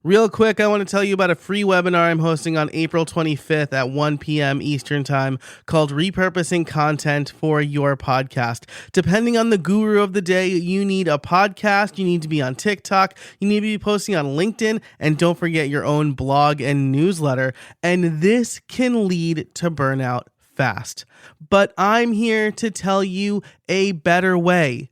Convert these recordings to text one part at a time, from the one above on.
Real quick, I want to tell you about a free webinar I'm hosting on April 25th at 1 p.m. Eastern Time called Repurposing Content for Your Podcast. Depending on the guru of the day, you need a podcast, you need to be on TikTok, you need to be posting on LinkedIn, and don't forget your own blog and newsletter. And this can lead to burnout fast. But I'm here to tell you a better way.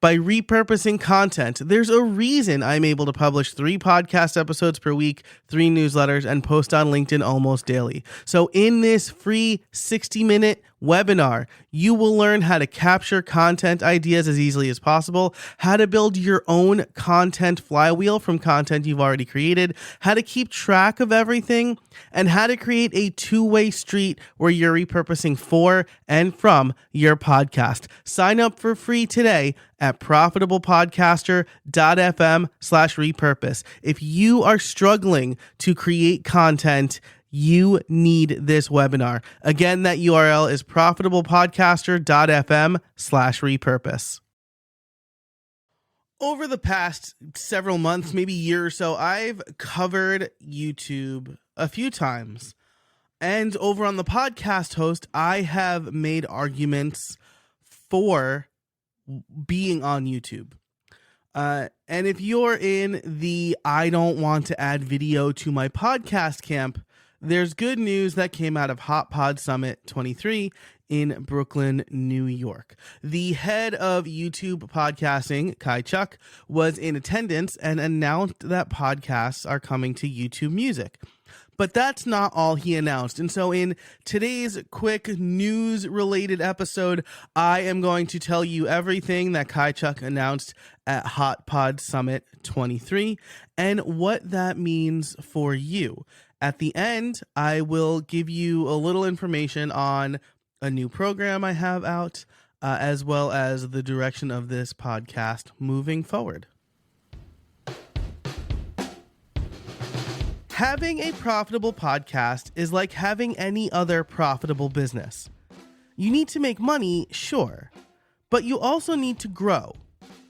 By repurposing content, there's a reason I'm able to publish 3 podcast episodes per week, 3 newsletters, and post on LinkedIn almost daily. So in this free 60-minute webinar, you will learn how to capture content ideas as easily as possible, how to build your own content flywheel from content you've already created, how to keep track of everything, and how to create a two-way street where you're repurposing for and from your podcast. Sign up for free today at profitablepodcaster.fm/repurpose. If you are struggling to create content, you need this webinar. Again, that URL is profitablepodcaster.fm/repurpose. Over the past several months, maybe year or so, I've covered YouTube a few times. And over on the podcast host, I have made arguments for being on YouTube. And if you're in the I don't want to add video to my podcast camp, there's good news that came out of Hot Pod Summit 23 in Brooklyn, New York. The head of YouTube Podcasting, Kai Chuk, was in attendance and announced that podcasts are coming to YouTube Music. But that's not all he announced. And so in today's quick news-related episode, I am going to tell you everything that Kai Chuk announced at Hot Pod Summit 23 and what that means for you. At the end, I will give you a little information on a new program I have out, as well as the direction of this podcast moving forward. Having a profitable podcast is like having any other profitable business. You need to make money, sure, but you also need to grow.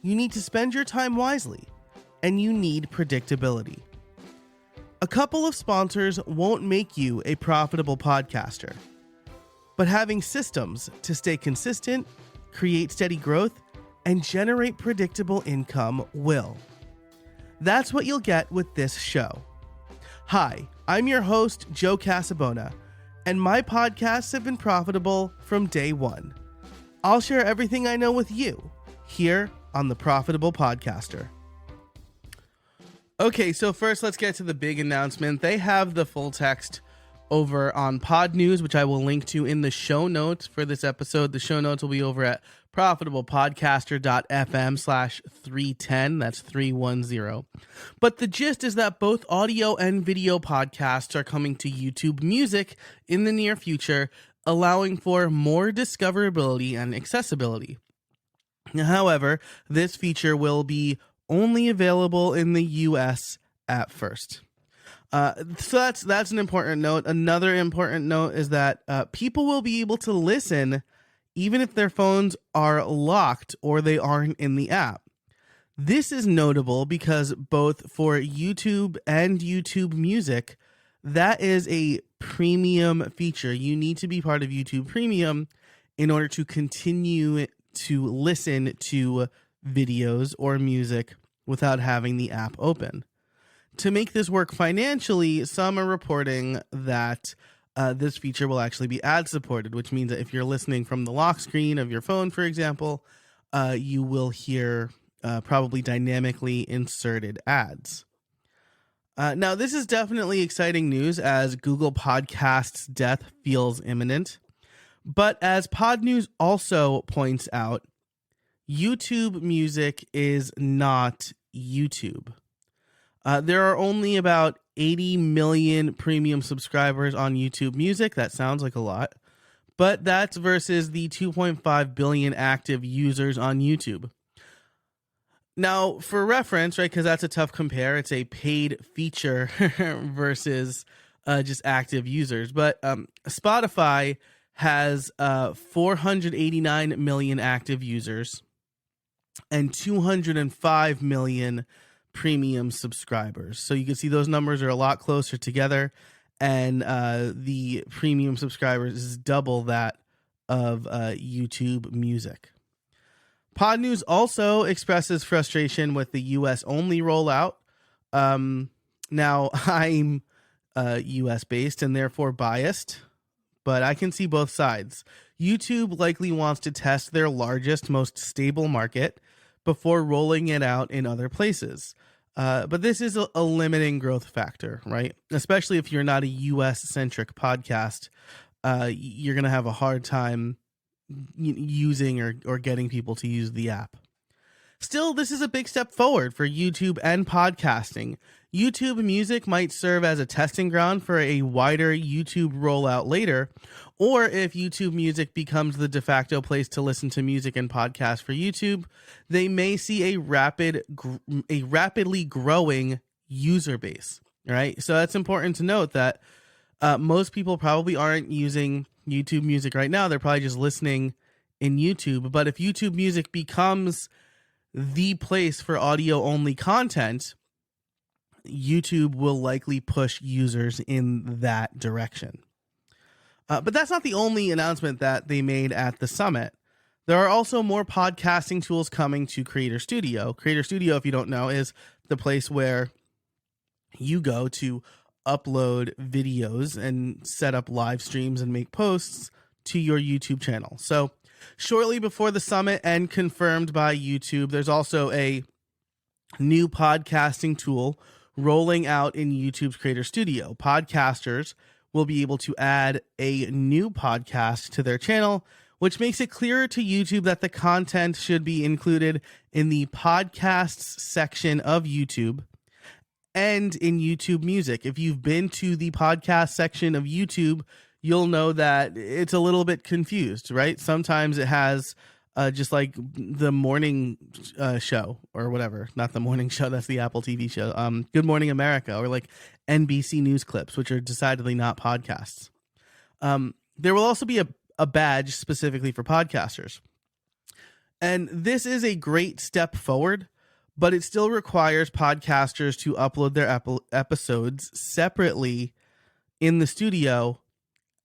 You need to spend your time wisely, and you need predictability. A couple of sponsors won't make you a profitable podcaster, but having systems to stay consistent, create steady growth, and generate predictable income will. That's what you'll get with this show. Hi, I'm your host, Joe Casabona, and my podcasts have been profitable from day one. I'll share everything I know with you here on The Profitable Podcaster. Okay, so first let's get to the big announcement. They have the full text over on Pod News, which I will link to in the show notes for this episode. The show notes will be over at profitablepodcaster.fm/310. That's 310. But the gist is that both audio and video podcasts are coming to YouTube Music in the near future, allowing for more discoverability and accessibility. However, this feature will be only available in the US at first. So that's an important note. Another important note is that people will be able to listen even if their phones are locked or they aren't in the app. This is notable because both for YouTube and YouTube Music, that is a premium feature. You need to be part of YouTube Premium in order to continue to listen to videos or music without having the app open. To make this work financially, some are reporting that this feature will actually be ad-supported, which means that if you're listening from the lock screen of your phone, for example, you will hear probably dynamically inserted ads. Now, this is definitely exciting news as Google Podcasts' death feels imminent. But as Pod News also points out, YouTube Music is not YouTube. There are only about 80 million premium subscribers on YouTube Music. That sounds like a lot, but that's versus the 2.5 billion active users on YouTube. Now, for reference, right, because that's a tough compare, it's a paid feature versus just active users. But Spotify has 489 million active users and 205 million premium subscribers. So you can see those numbers are a lot closer together, and the premium subscribers is double that of YouTube Music. Pod News also expresses frustration with the US only rollout. Now, I'm US based and therefore biased, but I can see both sides. YouTube likely wants to test their largest, most stable market before rolling it out in other places. But this is a limiting growth factor, right? Especially if you're not a US-centric podcast, you're going to have a hard time using or getting people to use the app. Still, this is a big step forward for YouTube and podcasting. YouTube Music might serve as a testing ground for a wider YouTube rollout later, or if YouTube Music becomes the de facto place to listen to music and podcasts for YouTube, they may see a rapidly growing user base, right? So that's important to note that most people probably aren't using YouTube Music right now. They're probably just listening in YouTube. But if YouTube Music becomes the place for audio only content, YouTube will likely push users in that direction. But that's not the only announcement that they made at the summit. There are also more podcasting tools coming to Creator Studio. Creator Studio, if you don't know, is the place where you go to upload videos and set up live streams and make posts to your YouTube channel. So shortly before the summit and confirmed by YouTube, there's also a new podcasting tool rolling out in YouTube's Creator Studio. Podcasters will be able to add a new podcast to their channel, which makes it clearer to YouTube that the content should be included in the podcasts section of YouTube and in YouTube Music. If you've been to the podcast section of YouTube, you'll know that it's a little bit confused, right? Sometimes it has just like the morning show or whatever. Not the morning show, that's the Apple TV show. Good Morning America, or like NBC News clips, which are decidedly not podcasts. There will also be a badge specifically for podcasters. And this is a great step forward, but it still requires podcasters to upload their episodes separately in the studio.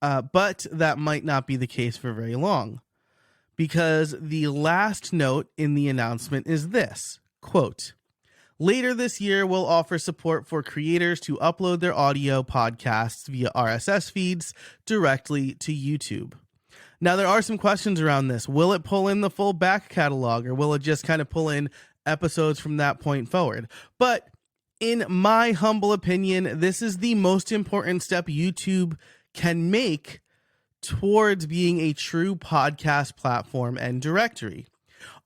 But that might not be the case for very long, because the last note in the announcement is this, quote, "Later this year, we'll offer support for creators to upload their audio podcasts via RSS feeds directly to YouTube." Now, there are some questions around this. Will it pull in the full back catalog, or will it just kind of pull in episodes from that point forward? But in my humble opinion, this is the most important step YouTube can make towards being a true podcast platform and directory.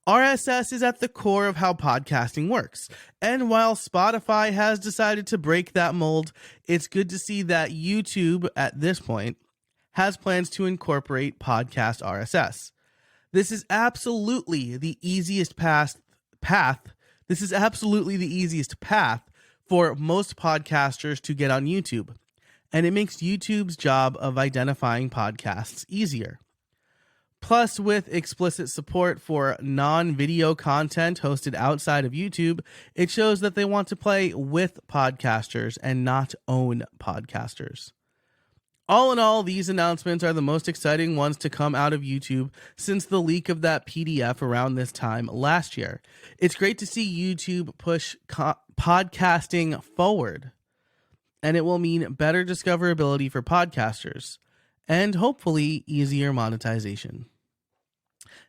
RSS is at the core of how podcasting works. And while Spotify has decided to break that mold, it's good to see that YouTube, at this point, has plans to incorporate podcast RSS. This is absolutely the easiest path. This is absolutely the easiest path for most podcasters to get on YouTube, and it makes YouTube's job of identifying podcasts easier. Plus, with explicit support for non-video content hosted outside of YouTube, it shows that they want to play with podcasters and not own podcasters. All in all, these announcements are the most exciting ones to come out of YouTube since the leak of that PDF around this time last year. It's great to see YouTube push podcasting forward, and it will mean better discoverability for podcasters and hopefully easier monetization.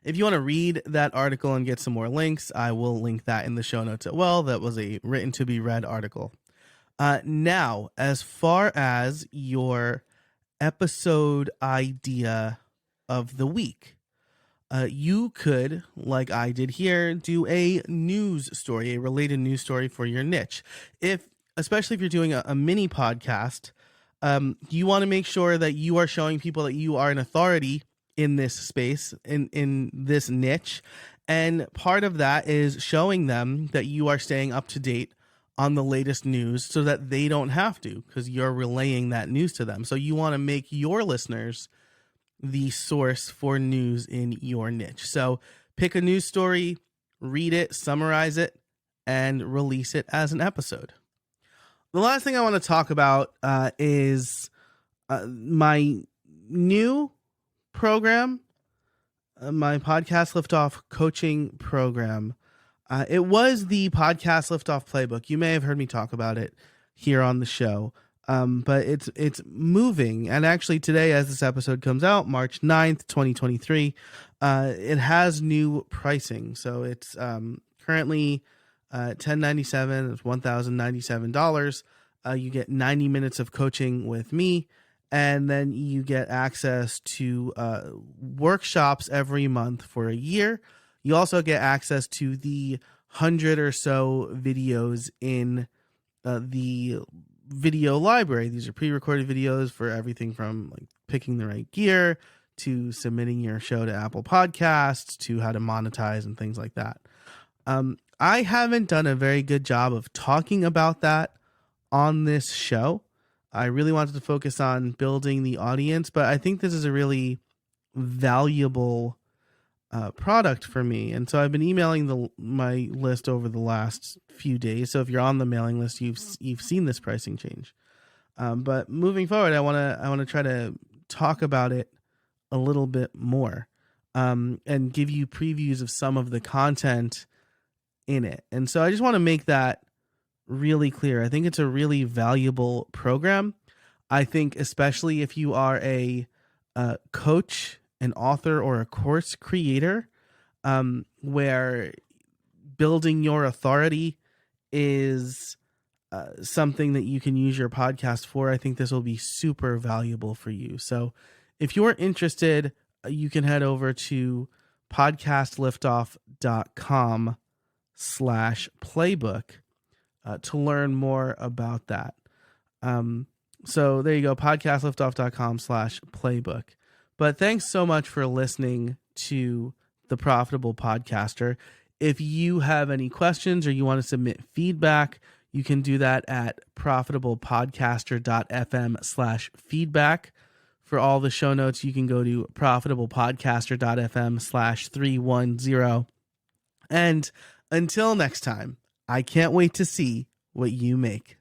If you want to read that article and get some more links, I will link that in the show notes as well. That was a written to be read article. Now, as far as your episode idea of the week, you could, like I did here, do a news story, a related news story for your niche. Especially if you're doing a mini podcast, you want to make sure that you are showing people that you are an authority in this space, in this niche. And part of that is showing them that you are staying up to date on the latest news so that they don't have to, because you're relaying that news to them. So you want to make your listeners the source for news in your niche. So pick a news story, read it, summarize it, and release it as an episode. The last thing I want to talk about is my new program, my Podcast Liftoff coaching program. It was the Podcast Liftoff playbook. You may have heard me talk about it here on the show, but it's moving. And actually today, as this episode comes out, March 9th, 2023, it has new pricing. So it's currently $1097. It's $1,097. You get 90 minutes of coaching with me, and then you get access to workshops every month for a year. You also get access to the 100 or so videos in the video library. These are pre-recorded videos for everything from like picking the right gear to submitting your show to Apple Podcasts to how to monetize and things like that. I haven't done a very good job of talking about that on this show. I really wanted to focus on building the audience, but I think this is a really valuable product for me. And so I've been emailing my list over the last few days. So if you're on the mailing list, you've seen this pricing change. But moving forward, I want to try to talk about it a little bit more and give you previews of some of the content in it. And so I just want to make that really clear. I think it's a really valuable program. I think especially if you are a coach, an author, or a course creator, where building your authority is something that you can use your podcast for, I think this will be super valuable for you. So if you're interested, you can head over to podcastliftoff.com/playbook to learn more about that. So there you go, podcastliftoff.com/playbook. But thanks so much for listening to The Profitable Podcaster. If you have any questions or you want to submit feedback, you can do that at profitablepodcaster.fm/feedback. For all the show notes, you can go to profitablepodcaster.fm/310. And until next time, I can't wait to see what you make.